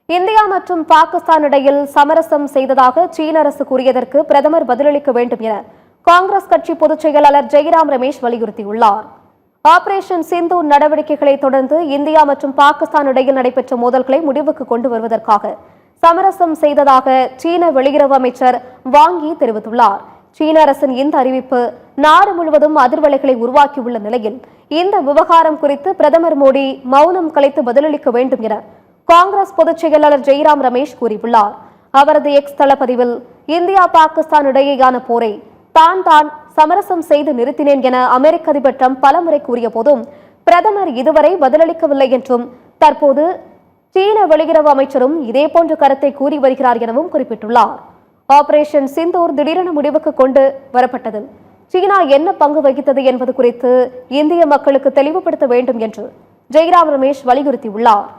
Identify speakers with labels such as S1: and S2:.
S1: India மற்றும் பாகிஸ்தான் இடையில் சமரசம் செய்ததாக சீன அரசு கூறியதற்கு பிரதமர் பதிலளிக்க வேண்டும் என காங்கிரஸ் கட்சி பொதுச் செயலாளர் ஜெய்ராம் ரமேஷ் வலியுறுத்தியுள்ளார். ஆபரேஷன் சிந்தூர் நடவடிக்கைகளை தொடர்ந்து இந்தியா மற்றும் பாகிஸ்தான் இடையில் நடைபெற்ற மோதல்களை முடிவுக்கு கொண்டு வருவதற்காக சமரசம் செய்ததாக சீன வெளியுறவு அமைச்சர் வாங் யி தெரிவித்துள்ளார். சீன அரசின் இந்த அறிவிப்பு நாடு முழுவதும் அதிர்வலைகளை உருவாக்கியுள்ள நிலையில் இந்த விவகாரம் குறித்து பிரதமர் மோடி மௌனம் கலைத்து பதிலளிக்க வேண்டும் என காங்கிரஸ் பொதுச் செயலாளர் ஜெய்ராம் ரமேஷ் கூறியுள்ளார். அவரது எக்ஸ் தளப்பதிவில் இந்தியா பாகிஸ்தான் இடையேயான போரை தான் சமரசம் செய்து நிறுத்தினேன் என அமெரிக்க அதிபர் டிரம்ப் பலமுறை கூறிய போதும் பிரதமர் இதுவரை பதிலளிக்கவில்லை என்றும் தற்போது சீன வெளியுறவு அமைச்சரும் இதேபோன்ற கருத்தை கூறி வருகிறார் எனவும் குறிப்பிட்டுள்ளார். ஆபரேஷன் சிந்தூர் திடீரென முடிவுக்கு கொண்டு வரப்பட்டதில் சீனா என்ன பங்கு வகித்தது என்பது குறித்து இந்திய மக்களுக்கு தெளிவுபடுத்த வேண்டும் என்று ஜெய்ராம் ரமேஷ் வலியுறுத்தியுள்ளார்.